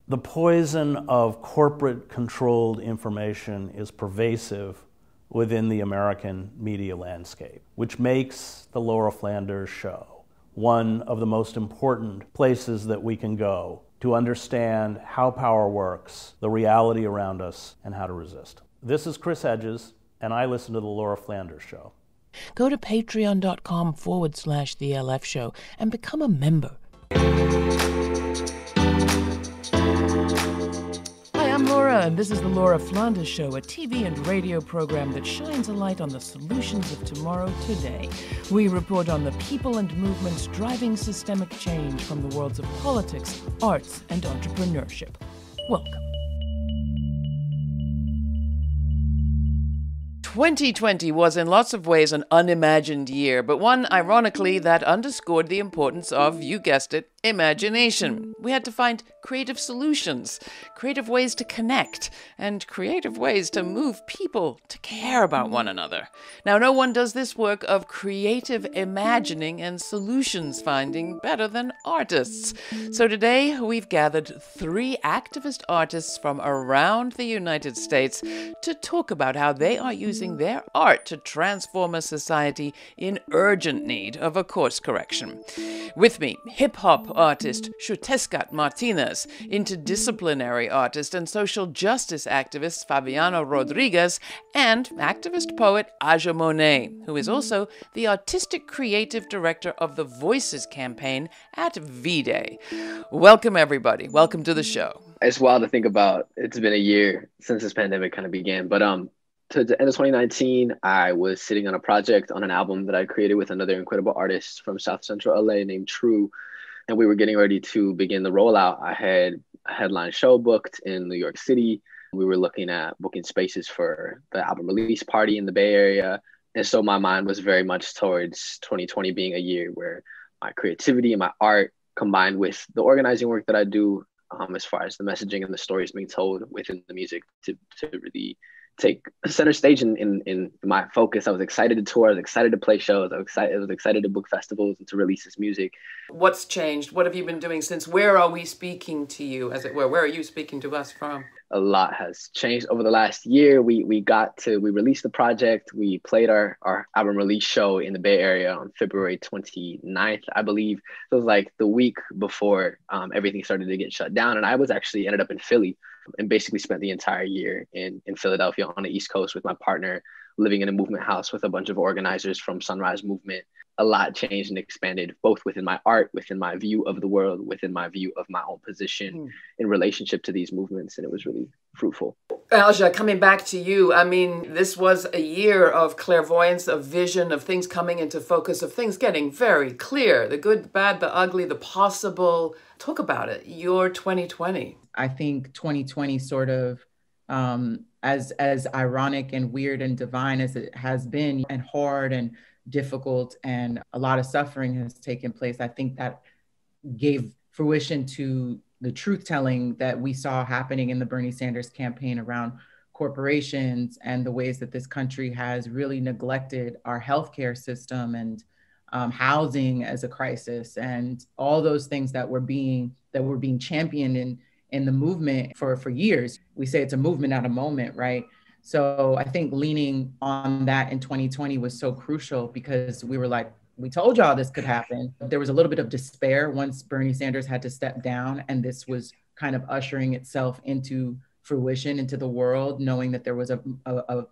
The poison of corporate-controlled information is pervasive within the American media landscape, which makes the Laura Flanders Show one of the most important places that we can go to understand how power works, the reality around us, and how to resist. This is Chris Hedges, and I listen to the Laura Flanders Show. Go to patreon.com/The LF Show and become a member. Hi, I'm Laura, and this is the Laura Flanders Show, a TV and radio program that shines a light on the solutions of tomorrow today. We report on the people and movements driving systemic change from the worlds of politics, arts, and entrepreneurship. Welcome. 2020 was in lots of ways an unimagined year, but one, ironically, that underscored the importance of, you guessed it, imagination. We had to find creative solutions, creative ways to connect, and creative ways to move people to care about one another. Now, no one does this work of creative imagining and solutions finding better than artists. So today, we've gathered 3 activist artists from around the United States to talk about how they are using their art to transform a society in urgent need of a course correction. With me, hip-hop artist Shutescat Martinez, interdisciplinary artist and social justice activist Fabiano Rodriguez, and activist poet Aja Monet, who is also the artistic creative director of the Voices campaign at V-Day. Welcome, everybody. Welcome to the show. It's wild to think about. It's been a year since this pandemic kind of began, but to the end of 2019, I was sitting on a project on an album that I created with another incredible artist from South Central LA named True. And we were getting ready to begin the rollout. I had a headline show booked in New York City. We were looking at booking spaces for the album release party in the Bay Area. And so my mind was very much towards 2020 being a year where my creativity and my art combined with the organizing work that I do, as far as the messaging and the stories being told within the music to really take center stage in my focus. I was excited to tour. I was excited to play shows. I was excited to book festivals and to release this music. What's changed? What have you been doing since? Where are we speaking to you, as it were? Where are you speaking to us from? A lot has changed over the last year. We released the project. We played our album release show in the Bay Area on February 29th, I believe. So it was like the week before everything started to get shut down. And I was actually ended up in Philly and basically spent the entire year in Philadelphia on the East Coast with my partner, living in a movement house with a bunch of organizers from Sunrise Movement. A lot changed and expanded, both within my art, within my view of the world, within my view of my own position in relationship to these movements. And it was really fruitful. Aja, coming back to you, I mean, this was a year of clairvoyance, of vision, of things coming into focus, of things getting very clear, the good, the bad, the ugly, the possible. Talk about it, your 2020. I think 2020 sort of, as ironic and weird and divine as it has been, and hard and difficult, and a lot of suffering has taken place, I think that gave fruition to the truth-telling that we saw happening in the Bernie Sanders campaign around corporations and the ways that this country has really neglected our healthcare system and housing as a crisis, and all those things that were being championed in the movement for years. We say it's a movement, not a moment, right? So I think leaning on that in 2020 was so crucial, because we were like, we told y'all this could happen. There was a little bit of despair once Bernie Sanders had to step down, and this was kind of ushering itself into fruition, into the world, knowing that there was a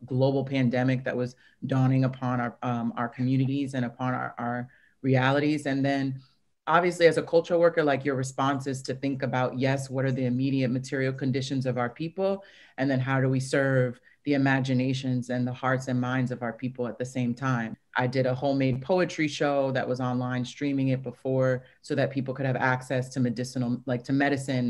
global pandemic that was dawning upon our communities and upon our realities. And then obviously, as a cultural worker, like, your response is to think about, yes, what are the immediate material conditions of our people? And then how do we serve the imaginations and the hearts and minds of our people at the same time? I did a homemade poetry show that was online, streaming it before, so that people could have access to medicine,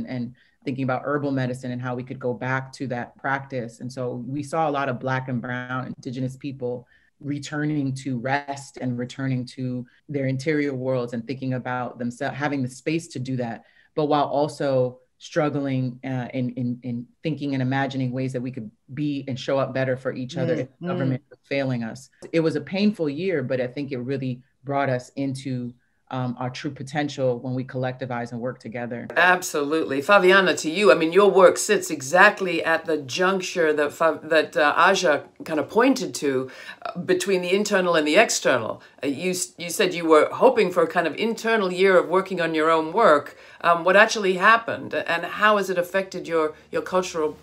and thinking about herbal medicine and how we could go back to that practice. And so we saw a lot of Black and Brown Indigenous people returning to rest and returning to their interior worlds and thinking about themselves, having the space to do that, but while also struggling in thinking and imagining ways that we could be and show up better for each other if the government was failing us. It was a painful year, but I think it really brought us into our true potential when we collectivize and work together. Absolutely. Fabiana, to you, I mean, your work sits exactly at the juncture that Aja kind of pointed to between the internal and the external. You said you were hoping for a kind of internal year of working on your own work. What actually happened, and how has it affected your cultural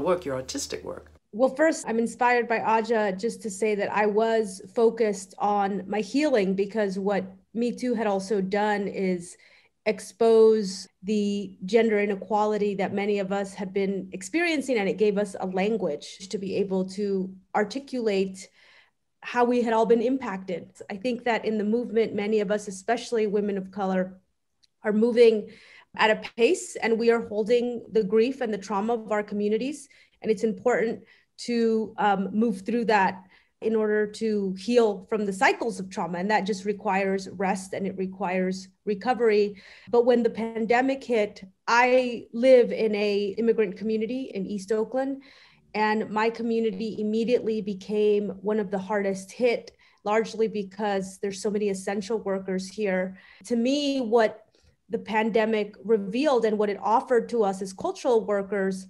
work, your artistic work? Well, first, I'm inspired by Aja just to say that I was focused on my healing, because what Me Too had also done is expose the gender inequality that many of us had been experiencing, and it gave us a language to be able to articulate how we had all been impacted. I think that in the movement, many of us, especially women of color, are moving at a pace, and we are holding the grief and the trauma of our communities. And it's important to move through that in order to heal from the cycles of trauma. And that just requires rest and it requires recovery. But when the pandemic hit, I live in an immigrant community in East Oakland, and my community immediately became one of the hardest hit, largely because there's so many essential workers here. To me, what the pandemic revealed and what it offered to us as cultural workers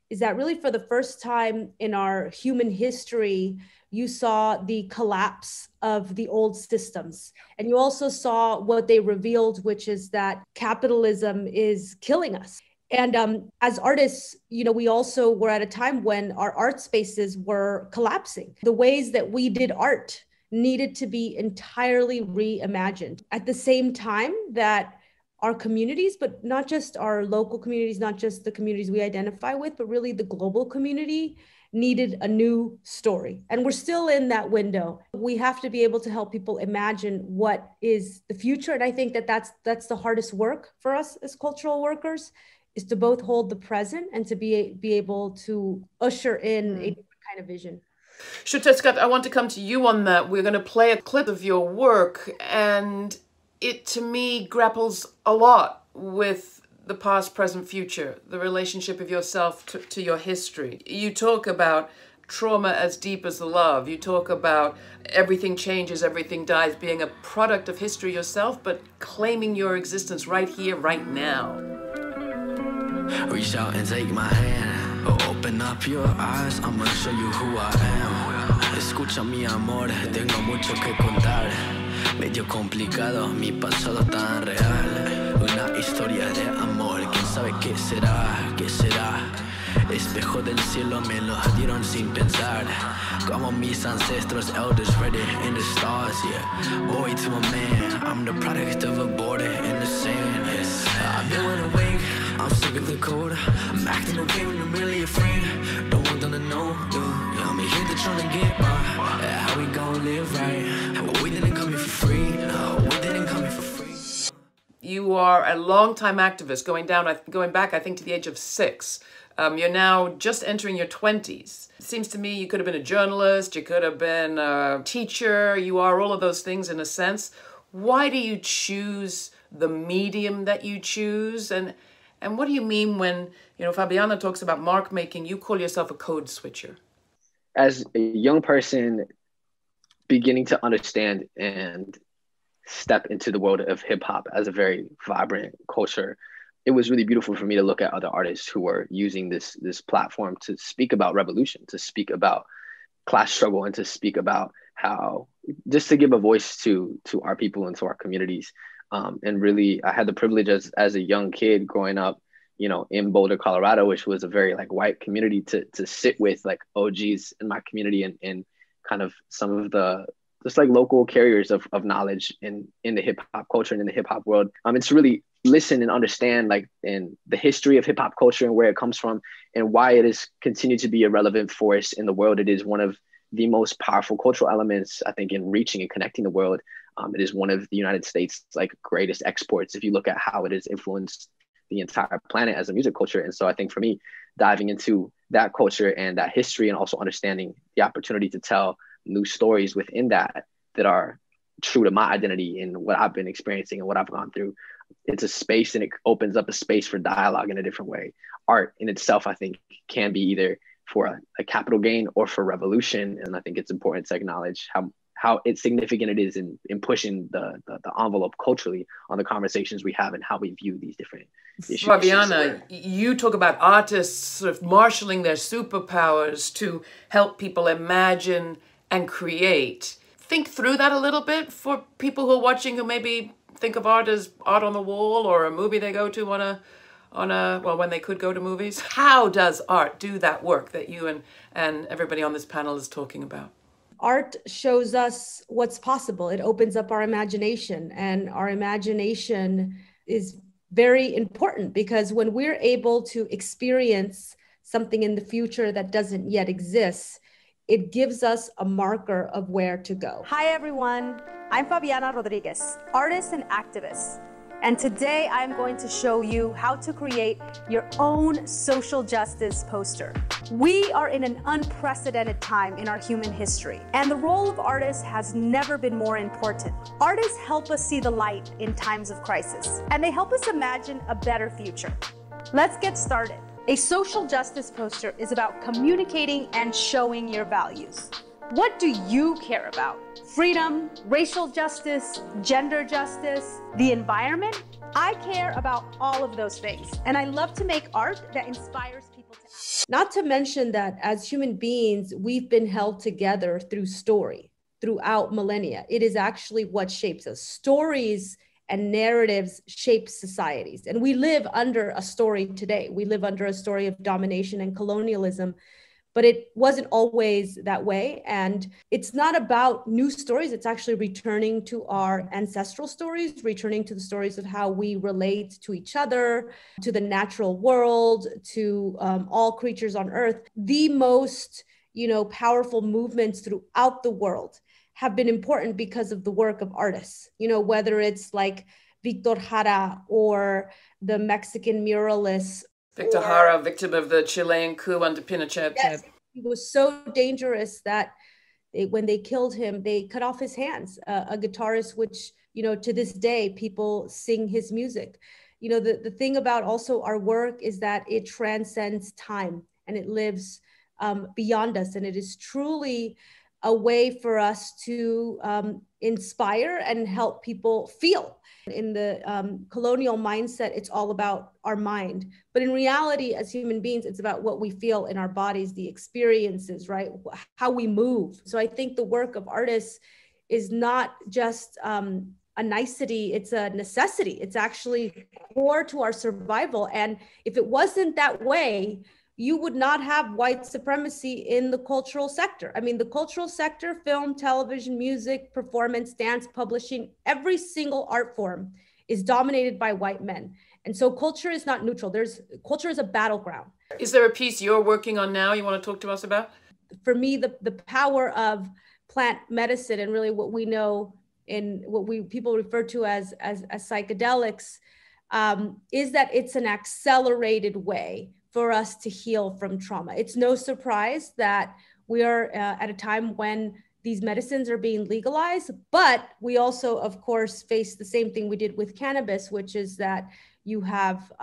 is that really for the first time in our human history, you saw the collapse of the old systems. And you also saw what they revealed, which is that capitalism is killing us. And as artists, we also were at a time when our art spaces were collapsing. The ways that we did art needed to be entirely reimagined. At the same time that our communities, but not just our local communities, not just the communities we identify with, but really the global community needed a new story. And we're still in that window. We have to be able to help people imagine what is the future. And I think that that's the hardest work for us as cultural workers, is to both hold the present and to be able to usher in a different kind of vision. Scott, I want to come to you on that. We're going to play a clip of your work, and it, to me, grapples a lot with the past, present, future, the relationship of yourself to your history. You talk about trauma as deep as the love. You talk about everything changes, everything dies, being a product of history yourself, but claiming your existence right here, right now. Reach out and take my hand, open up your eyes, I'm gonna show you who I am. Escucha mi amor, tengo mucho que contar. Medio complicado, mi pasado tan real. Una historia de amor, quién sabe qué será, qué será. Espejo del cielo me lo dieron sin pensar. Como mis ancestros, elders read it in the stars, yeah. Boy to a man, I'm the product of a border in the sand, yes. I've been awake, I'm sick of the cold. I'm acting okay when I'm really afraid. Don't want them to know, yeah. I'm here to try to get by. How we gon' live right? We didn't come here for free. No, we didn't come here for free. You are a longtime activist, going back, I think, to the age of 6. You're now just entering your 20s. It seems to me you could have been a journalist, you could have been a teacher, you are all of those things in a sense. Why do you choose the medium that you choose? And what do you mean when, Fabiana talks about mark making, you call yourself a code switcher? As a young person beginning to understand and step into the world of hip hop as a very vibrant culture, it was really beautiful for me to look at other artists who were using this platform to speak about revolution, to speak about class struggle, and to speak about how, just to give a voice to our people and to our communities. And really, I had the privilege as a young kid growing up, in Boulder, Colorado, which was a very white community, to sit with OGs in my community and kind of some of the just local carriers of knowledge in the hip hop culture and in the hip hop world. It's really listen and understand in the history of hip hop culture and where it comes from and why it has continued to be a relevant force in the world. It is one of the most powerful cultural elements, I think, in reaching and connecting the world. It is one of the United States' greatest exports, if you look at how it has influenced the entire planet as a music culture. And so I think for me, diving into that culture and that history, and also understanding the opportunity to tell new stories within that are true to my identity and what I've been experiencing and what I've gone through, it's a space, and it opens up a space for dialogue in a different way. Art in itself, I think, can be either for a capital gain or for revolution. And I think it's important to acknowledge how significant it is in pushing the envelope culturally on the conversations we have and how we view these different issues. Fabiana, you talk about artists sort of marshaling their superpowers to help people imagine and create. Think through that a little bit for people who are watching who maybe think of art as art on the wall or a movie they go to when they could go to movies. How does art do that work that you and everybody on this panel is talking about? Art shows us what's possible. It opens up our imagination, and our imagination is very important because when we're able to experience something in the future that doesn't yet exist, it gives us a marker of where to go. Hi everyone, I'm Fabiana Rodriguez, artist and activist. And today I'm going to show you how to create your own social justice poster. We are in an unprecedented time in our human history, and the role of artists has never been more important. Artists help us see the light in times of crisis, and they help us imagine a better future. Let's get started. A social justice poster is about communicating and showing your values. What do you care about? Freedom, racial justice, gender justice, the environment? I care about all of those things, and I love to make art that inspires people to act. Not to mention that as human beings, we've been held together through story throughout millennia. It is actually what shapes us. Stories and narratives shape societies, and we live under a story today. We live under a story of domination and colonialism, but it wasn't always that way. And it's not about new stories. It's actually returning to our ancestral stories, returning to the stories of how we relate to each other, to the natural world, to all creatures on earth. The most, powerful movements throughout the world have been important because of the work of artists, whether it's like Victor Jara or the Mexican muralists. Victor Jara, victim of the Chilean coup under Pinochet. Yes, he was so dangerous that when they killed him, they cut off his hands. A guitarist, which, to this day, people sing his music. The thing about also our work is that it transcends time and it lives beyond us. And it is truly a way for us to inspire and help people feel. In the colonial mindset, it's all about our mind. But in reality, as human beings, it's about what we feel in our bodies, the experiences, right? How we move. So I think the work of artists is not just a nicety, it's a necessity. It's actually core to our survival. And if it wasn't that way, you would not have white supremacy in the cultural sector. I mean, the cultural sector, film, television, music, performance, dance, publishing, every single art form is dominated by white men. And so culture is not neutral. Culture is a battleground. Is there a piece you're working on now you want to talk to us about? For me, the power of plant medicine and really what we know in what people refer to as psychedelics is that it's an accelerated way for us to heal from trauma. It's no surprise that we are at a time when these medicines are being legalized, but we also, of course, face the same thing we did with cannabis, which is that you have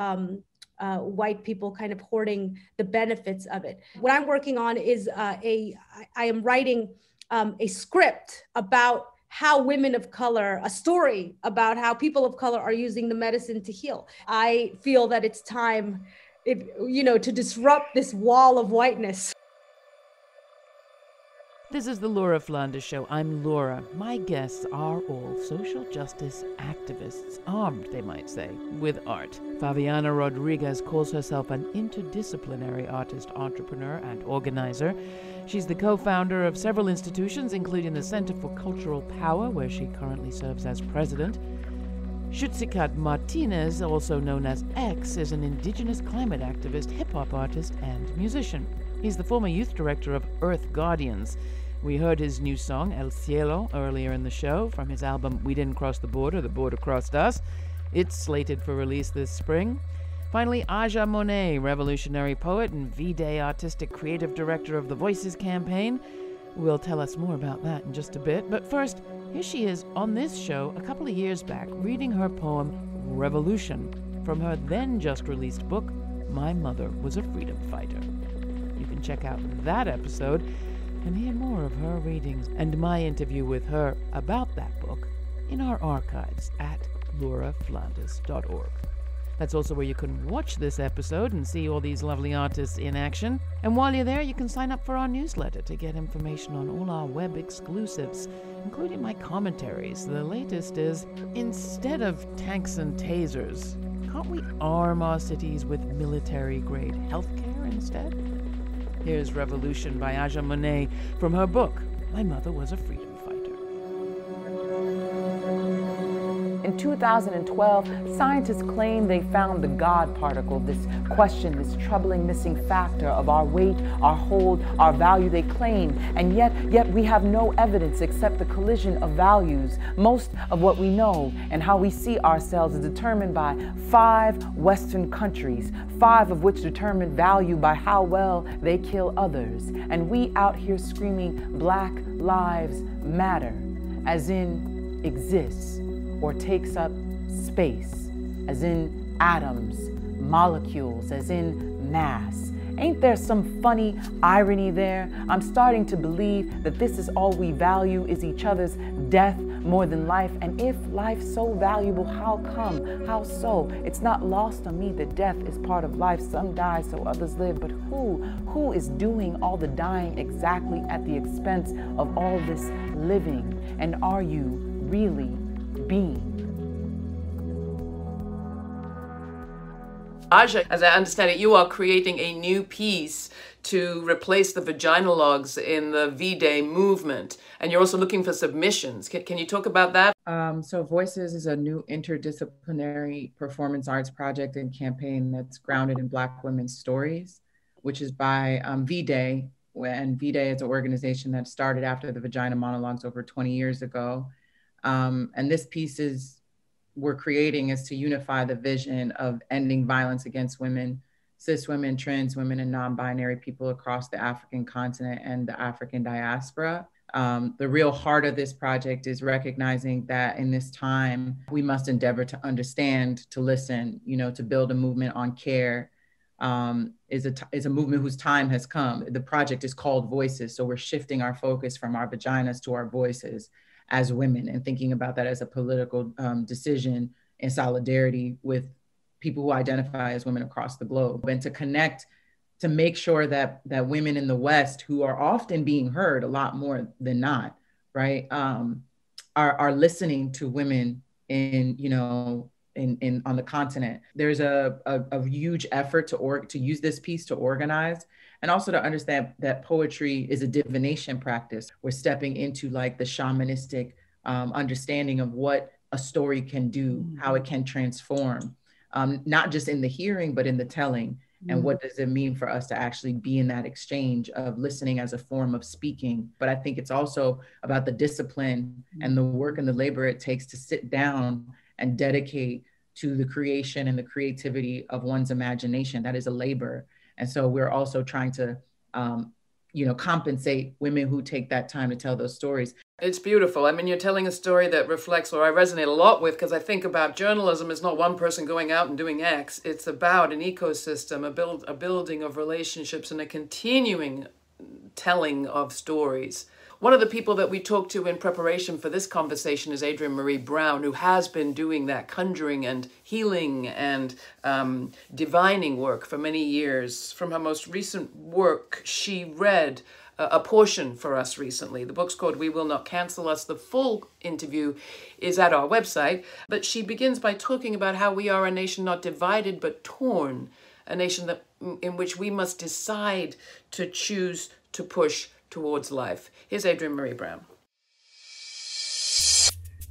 white people kind of hoarding the benefits of it. What I'm working on is I am writing a script about how women of color, a story about how people of color are using the medicine to heal. I feel that it's time to disrupt this wall of whiteness. This is the Laura Flanders Show. I'm Laura. My guests are all social justice activists, armed, they might say, with art. Fabiana Rodriguez calls herself an interdisciplinary artist, entrepreneur, and organizer. She's the co-founder of several institutions, including the Center for Cultural Power, where she currently serves as president. Shutsikat Martinez, also known as X, is an indigenous climate activist, hip-hop artist, and musician. He's the former youth director of Earth Guardians. We heard his new song, El Cielo, earlier in the show from his album We Didn't Cross the Border Crossed Us. It's slated for release this spring. Finally, Aja Monet, revolutionary poet and V-Day artistic creative director of the Voices campaign, will tell us more about that in just a bit. But first, here she is on this show a couple of years back, reading her poem, Revolution, from her then just released book, My Mother Was a Freedom Fighter. You can check out that episode can hear more of her readings and my interview with her about that book in our archives at lauraflanders.org. That's also where you can watch this episode and see all these lovely artists in action. And while you're there, you can sign up for our newsletter to get information on all our web exclusives, including my commentaries. The latest is, instead of tanks and tasers, can't we arm our cities with military-grade healthcare instead? Here's Revolution by Aja Monet from her book, My Mother Was a Freedom Fighter. In 2012, scientists claim they found the God particle, this question, this troubling missing factor of our weight, our hold, our value they claim, and yet we have no evidence except the collision of values. Most of what we know and how we see ourselves is determined by 5 Western countries, 5 of which determine value by how well they kill others. And we out here screaming Black Lives Matter, as in exists, or takes up space, as in atoms, molecules, as in mass. Ain't there some funny irony there? I'm starting to believe that this is all we value, is each other's death more than life. And if life's so valuable, how come? How so? It's not lost on me that death is part of life. Some die so others live, but who is doing all the dying exactly at the expense of all this living? And are you really being? Aja, as I understand it, you are creating a new piece to replace the vaginalogues in the V-Day movement, and you're also looking for submissions. Can you talk about that? So Voices is a new interdisciplinary performance arts project and campaign that's grounded in Black women's stories, which is by V-Day. And V-Day is an organization that started after the Vagina Monologues over 20 years ago. And this piece we're creating is to unify the vision of ending violence against women, cis women, trans women, and non-binary people across the African continent and the African diaspora. The real heart of this project is recognizing that in this time, we must endeavor to understand, to listen, to build a movement on care. Is a movement whose time has come. The project is called Voices, so we're shifting our focus from our vaginas to our voices as women, and thinking about that as a political decision in solidarity with people who identify as women across the globe, and to connect, to make sure that women in the West, who are often being heard a lot more than not, right, are listening to women in on the continent. There's a huge effort to use this piece to organize, and also to understand that poetry is a divination practice. We're stepping into like the shamanistic understanding of what a story can do, how it can transform, not just in the hearing, but in the telling. And what does it mean for us to actually be in that exchange of listening as a form of speaking? But I think it's also about the discipline and the work and the labor it takes to sit down and dedicate to the creation and the creativity of one's imagination. That is a labor. And so we're also trying to, compensate women who take that time to tell those stories. It's beautiful. I mean, you're telling a story that reflects, or I resonate a lot with, because I think about journalism is not one person going out and doing X. It's about an ecosystem, a building of relationships, and a continuing telling of stories. One of the people that we talked to in preparation for this conversation is Adrienne Maree Brown, who has been doing that conjuring and healing and divining work for many years. From her most recent work, she read a portion for us recently. The book's called We Will Not Cancel Us. The full interview is at our website, but she begins by talking about how we are a nation not divided but torn, a nation in which we must decide to choose to push towards life. Here's Adrienne Maree Brown.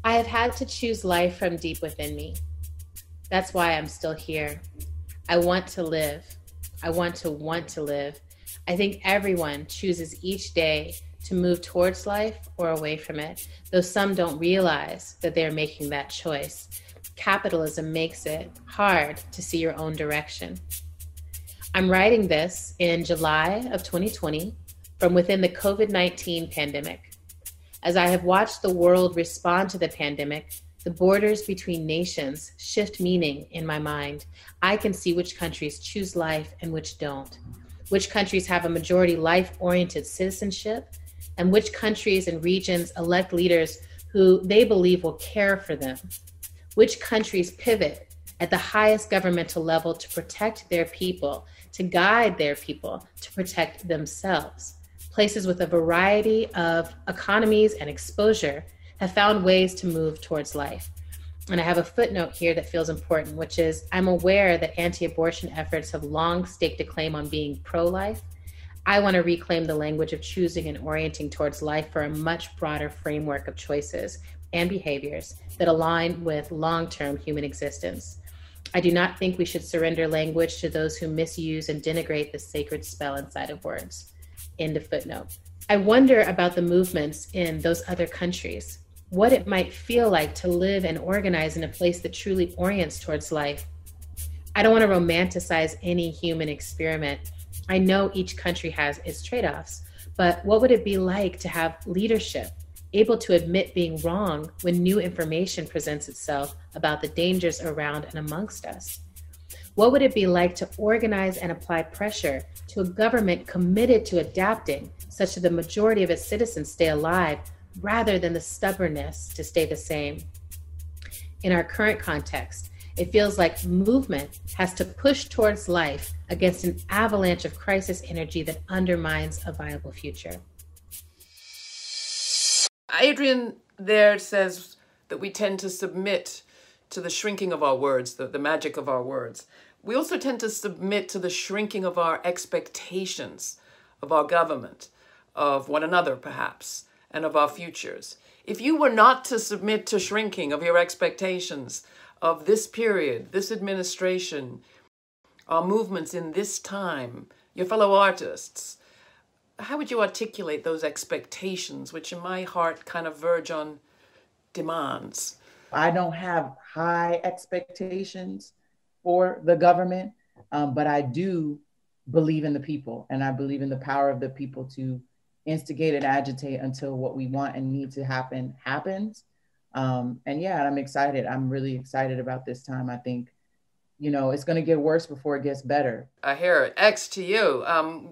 I have had to choose life from deep within me. That's why I'm still here. I want to live. I want to live. I think everyone chooses each day to move towards life or away from it, though some don't realize that they're making that choice. Capitalism makes it hard to see your own direction. I'm writing this in July of 2020 from within the COVID-19 pandemic. As I have watched the world respond to the pandemic, the borders between nations shift meaning in my mind. I can see which countries choose life and which don't. which countries have a majority life-oriented citizenship, and which countries and regions elect leaders who they believe will care for them, which countries pivot at the highest governmental level to protect their people, to guide their people, to protect themselves. Places with a variety of economies and exposure have found ways to move towards life. And I have a footnote here that feels important, which is I'm aware that anti-abortion efforts have long staked a claim on being pro-life. I want to reclaim the language of choosing and orienting towards life for a much broader framework of choices and behaviors that align with long-term human existence. I do not think we should surrender language to those who misuse and denigrate the sacred spell inside of words. End of footnote. I wonder about the movements in those other countries, what it might feel like to live and organize in a place that truly orients towards life. I don't want to romanticize any human experiment. I know each country has its trade-offs, but what would it be like to have leadership able to admit being wrong when new information presents itself about the dangers around and amongst us? What would it be like to organize and apply pressure to a government committed to adapting such that the majority of its citizens stay alive rather than the stubbornness to stay the same? In our current context, it feels like movement has to push towards life against an avalanche of crisis energy that undermines a viable future. Adrian there says that we tend to submit to the shrinking of our words, the magic of our words. We also tend to submit to the shrinking of our expectations of our government, of one another perhaps, and of our futures. If you were not to submit to shrinking of your expectations of this period, this administration, our movements in this time, your fellow artists, how would you articulate those expectations, which in my heart kind of verge on demands? I don't have high expectations for the government, but I do believe in the people, and I believe in the power of the people to instigate and agitate until what we want and need to happen happens. And yeah, I'm excited. I'm really excited about this time. I think, you know, it's going to get worse before it gets better. I hear it. X to you.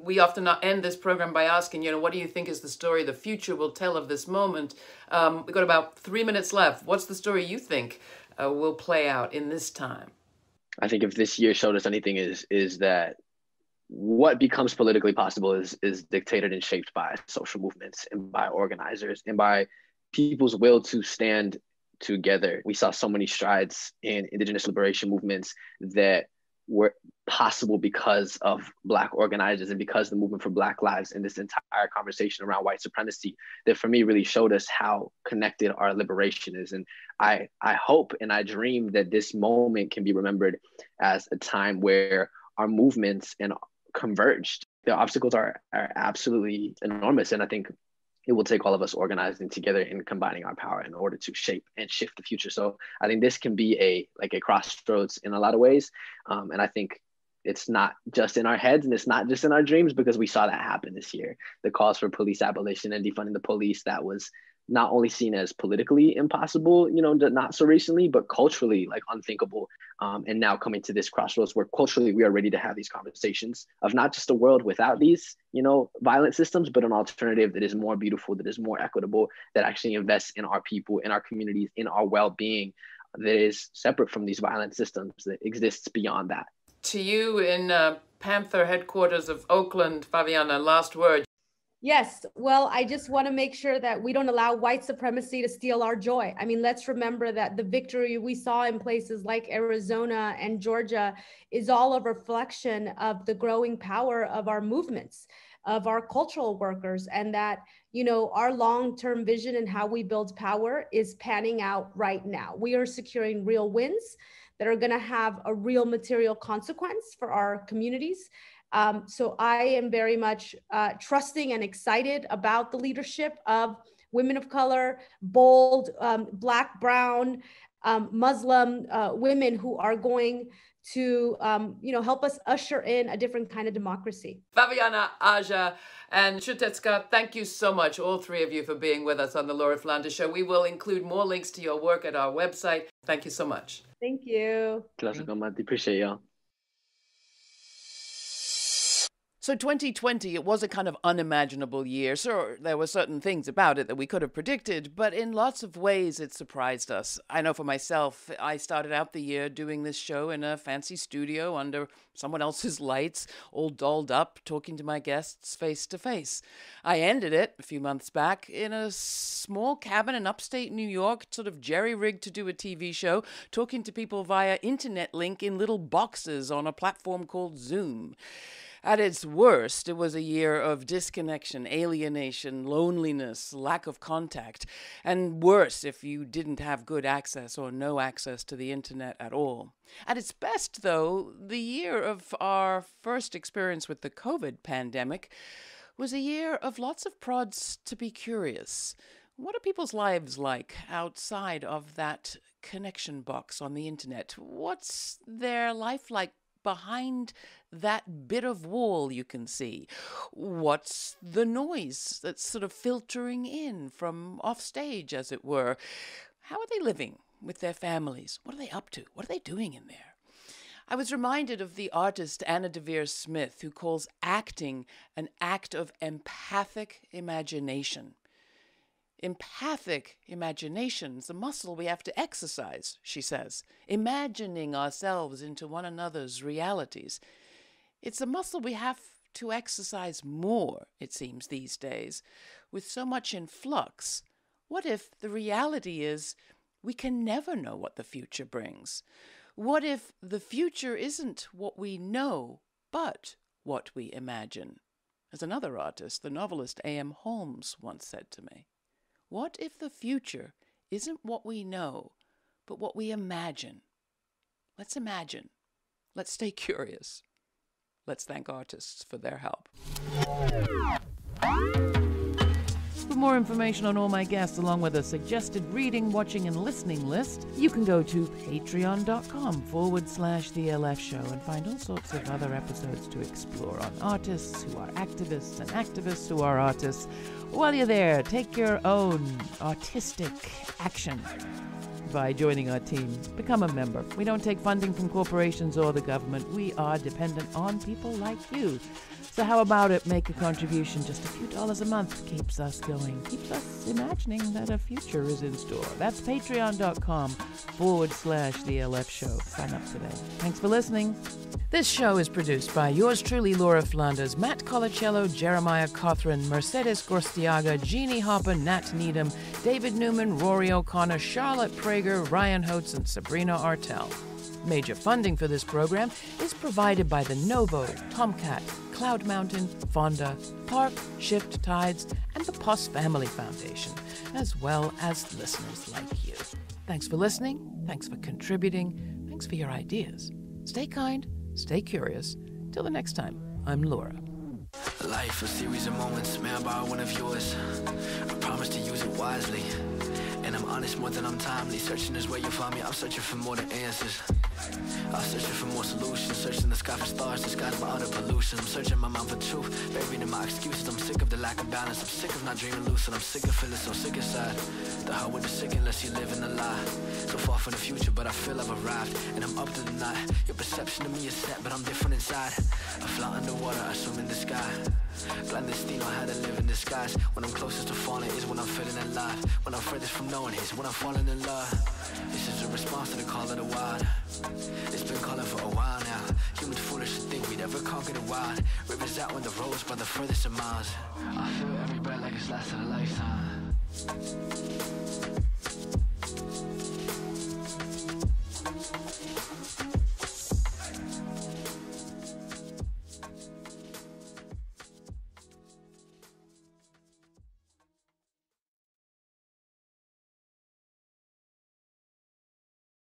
We often end this program by asking, what do you think is the story the future will tell of this moment? We've got about 3 minutes left. What's the story you think will play out in this time? I think if this year showed us anything is that what becomes politically possible is dictated and shaped by social movements and by organizers and by people's will to stand together. We saw so many strides in indigenous liberation movements that were possible because of Black organizers and because the movement for Black lives and this entire conversation around white supremacy that for me really showed us how connected our liberation is. And I hope and I dream that this moment can be remembered as a time where our movements and converged. The obstacles are absolutely enormous. And I think it will take all of us organizing together and combining our power in order to shape and shift the future. So I think this can be a crossroads in a lot of ways. And I think it's not just in our heads and it's not just in our dreams, because we saw that happen this year. The calls for police abolition and defunding the police, that was not only seen as politically impossible, not so recently, but culturally unthinkable. And now coming to this crossroads where culturally we are ready to have these conversations of not just a world without these, violent systems, but an alternative that is more beautiful, that is more equitable, that actually invests in our people, in our communities, in our well-being, that is separate from these violent systems, that exists beyond that. To you in Panther headquarters of Oakland, Fabiana, last word. Yes. Well, I just want to make sure that we don't allow white supremacy to steal our joy. I mean, let's remember that the victory we saw in places like Arizona and Georgia is all a reflection of the growing power of our movements, of our cultural workers, and that, our long-term vision and how we build power is panning out right now. We are securing real wins that are going to have a real material consequence for our communities. So I am very much trusting and excited about the leadership of women of color, bold, Black, brown, Muslim women who are going to, help us usher in a different kind of democracy. Fabiana, Aja, and Shutetska, thank you so much, all three of you, for being with us on the Laura Flanders Show. We will include more links to your work at our website. Thank you so much. Thank you. Appreciate y'all. So 2020, it was a kind of unimaginable year. Sure, there were certain things about it that we could have predicted, but in lots of ways it surprised us. I know for myself, I started out the year doing this show in a fancy studio under someone else's lights, all dolled up, talking to my guests face to face. I ended it a few months back in a small cabin in upstate New York, sort of jerry-rigged to do a TV show, talking to people via internet link in little boxes on a platform called Zoom. At its worst, it was a year of disconnection, alienation, loneliness, lack of contact, and worse if you didn't have good access or no access to the internet at all. At its best, though, the year of our first experience with the COVID pandemic was a year of lots of prods to be curious. What are people's lives like outside of that connection box on the internet? What's their life like behind that bit of wall you can see? What's the noise that's sort of filtering in from off stage, as it were? How are they living with their families? What are they up to? What are they doing in there? I was reminded of the artist Anna Devere Smith, who calls acting an act of empathic imagination. Empathic imagination is a muscle we have to exercise, she says, imagining ourselves into one another's realities. It's a muscle we have to exercise more, it seems, these days, with so much in flux. What if the reality is we can never know what the future brings? What if the future isn't what we know, but what we imagine? As another artist, the novelist A.M. Holmes once said to me, what if the future isn't what we know, but what we imagine? Let's imagine. Let's stay curious. Let's thank artists for their help. For more information on all my guests, along with a suggested reading, watching, and listening list, you can go to patreon.com/The LF Show and find all sorts of other episodes to explore on artists who are activists and activists who are artists. While you're there, take your own artistic action by joining our team. Become a member. We don't take funding from corporations or the government. We are dependent on people like you. So how about it? Make a contribution. Just a few dollars a month keeps us going, keeps us imagining that a future is in store. That's patreon.com/The LF Show. Sign up today. Thanks for listening. This show is produced by yours truly, Laura Flanders, Matt Colacello, Jeremiah Cothran, Mercedes Gorstiaga, Jeannie Hopper, Nat Needham, David Newman, Rory O'Connor, Charlotte Prager, Ryan Holtz, and Sabrina Artel. Major funding for this program is provided by the Novo, Tomcat, Cloud Mountain, Fonda, Park, Shift Tides, and the Puss Family Foundation, as well as listeners like you. Thanks for listening. Thanks for contributing. Thanks for your ideas. Stay kind. Stay curious. Till the next time, I'm Laura. Life, a series of moments, may I borrow one of yours? I promise to use it wisely. And I'm honest more than I'm timely. Searching is where you find me, I'm searching for more than answers. I'm searching for more solutions, searching the sky for stars, disguised by utter pollution. I'm searching my mind for truth, buried in my excuses. I'm sick of the lack of balance, I'm sick of not dreaming lucid. I'm sick of feeling so sick inside. The heart with the sick unless you live in a lie. So far from the future, but I feel I've arrived, and I'm up to the night. Your perception of me is set, but I'm different inside. I fly underwater, I swim in the sky. Clandestino, how to live in disguise. When I'm closest to falling is when I'm feeling alive. When I'm furthest from knowing is when I'm falling in love. This is a response to the call of the wild. It's been calling for a while now. Humans foolish to think we'd ever conquer the wild. Rivers out when the roads run the furthest of miles. I feel every breath like it's lasted a lifetime.